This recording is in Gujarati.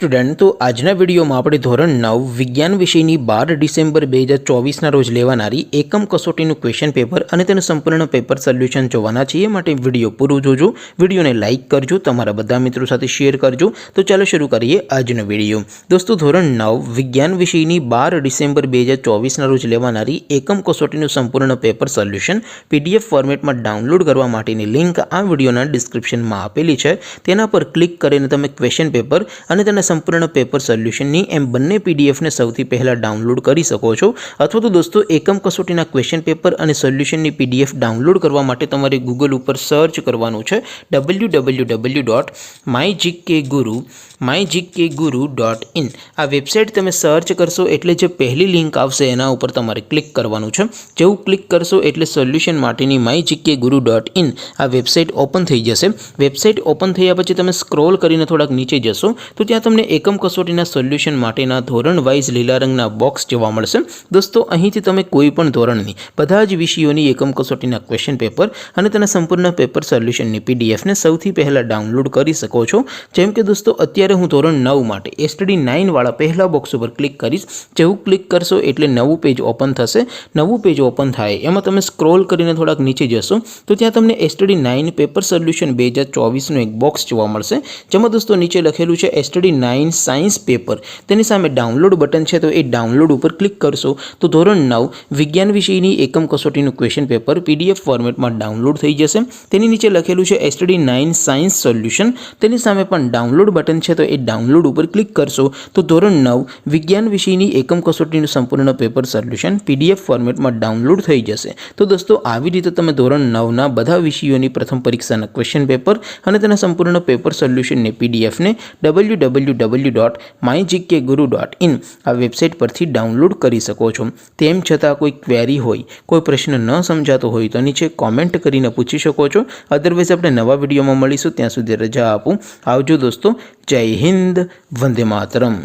સ્ટુડન્ટ તો આજના વિડીયોમાં આપણે ધોરણ 9 વિજ્ઞાન વિષયની 12 ડિસેમ્બર 2024ના રોજ લેવાનારી એકમ કસોટીનું ક્વેશ્ચન પેપર અને તેનું સંપૂર્ણ પેપર સોલ્યુશન જોવાના છીએ। માટે વિડીયો પૂરો જોજો, વિડીયોને લાઇક કરજો, તમારા બધા મિત્રો સાથે શેર કરજો। તો ચાલો શરૂ કરીએ આજનો વિડીયો। દોસ્તો ધોરણ 9 વિજ્ઞાન વિષયની 12 ડિસેમ્બર 2024ના રોજ લેવાનારી એકમ કસોટીનું સંપૂર્ણ પેપર સોલ્યુશન PDF ફોર્મેટમાં ડાઉનલોડ કરવા માટેની લિંક આ વિડીયોના ડિસ્ક્રિપ્શનમાં આપેલી છે। તેના પર ક્લિક કરીને તમે ક્વેશ્ચન પેપર અને તેના સંપૂર્ણ પેપર સોલ્યુશનની એમ બંને પીડીએફને સૌથી પહેલાં ડાઉનલોડ કરી શકો છો। અથવા તો દોસ્તો એકમ કસોટીના ક્વેશ્ચન પેપર અને સોલ્યુશનની પીડીએફ ડાઉનલોડ કરવા માટે તમારે ગૂગલ ઉપર સર્ચ કરવાનું છે www.mygkguru.in। આ વેબસાઇટ તમે સર્ચ કરશો એટલે જે પહેલી લિંક આવશે એના ઉપર તમારે ક્લિક કરવાનું છે। જેવું ક્લિક કરશો એટલે સોલ્યુશન માટેની mygkguru.in આ વેબસાઇટ ઓપન થઈ જશે। વેબસાઇટ ઓપન થયા પછી તમે સ્ક્રોલ કરીને થોડાક નીચે જશો તો ત્યાં તમને એકમ કસોટીના સોલ્યુશન માટેના ધોરણ વાઇઝ લીલા રંગના બોક્સ જોવા મળશે। દોસ્તો અહીંથી તમે કોઈ પણ ધોરણની બધા જ વિષયોની એકમ કસોટીના ક્વેશ્ચન પેપર અને તેના સંપૂર્ણ પેપર સોલ્યુશનની પીડીએફને સૌથી પહેલાં ડાઉનલોડ કરી શકો છો। જેમ કે દોસ્તો અત્યારે હું ધોરણ 9 માટે STD 9 વાળા પહેલા બોક્સ ઉપર ક્લિક કરીશ। જેવું ક્લિક કરશો એટલે નવું પેજ ઓપન થશે। નવું પેજ ઓપન થાય એમાં તમે સ્ક્રોલ કરીને થોડાક નીચે જશો તો ત્યાં તમને STD 9 પેપર સોલ્યુશન 2024નું એક બોક્સ જોવા મળશે। જેમાં દોસ્તો નીચે લખેલું છે STD 9 સાયન્સ પેપર। તેની સામે ડાઉનલોડ બટન છે તો એ ડાઉનલોડ ઉપર ક્લિક કરશો તો ધોરણ 9 વિજ્ઞાન વિષયની એકમ કસોટીનું ક્વેશ્ચન પેપર PDF ફોર્મેટમાં ડાઉનલોડ થઈ જશે। તેની નીચે લખેલું છે STD 9 સાયન્સ સોલ્યુશન। તેની સામે પણ ડાઉનલોડ બટન છે તો એ ડાઉનલોડ ઉપર ક્લિક કરશો તો ધોરણ 9 વિજ્ઞાન વિષયની એકમ કસોટીનું સંપૂર્ણ પેપર સોલ્યુશન PDF ફોર્મેટમાં ડાઉનલોડ થઈ જશે। તો દોસ્તો આવી રીતે તમે ધોરણ 9ના બધા વિષયોની પ્રથમ પરીક્ષાના ક્વેશ્ચન પેપર અને તેના સંપૂર્ણ પેપર સોલ્યુશનની પીડીએફને www.mygkguru.in આ વેબસાઇટ પરથી ડાઉનલોડ કરી શકો છો। તેમ છતાં કોઈ ક્વેરી હોય, કોઈ પ્રશ્ન ન સમજાતો હોય તો નીચે કોમેન્ટ કરીને પૂછી શકો છો। અદરવાઇઝ આપણે નવા વિડીયોમાં મળીશું, ત્યાં સુધી રજા આપું। આવજો દોસ્તો, જય હિન્દ, વંદે માતરમ।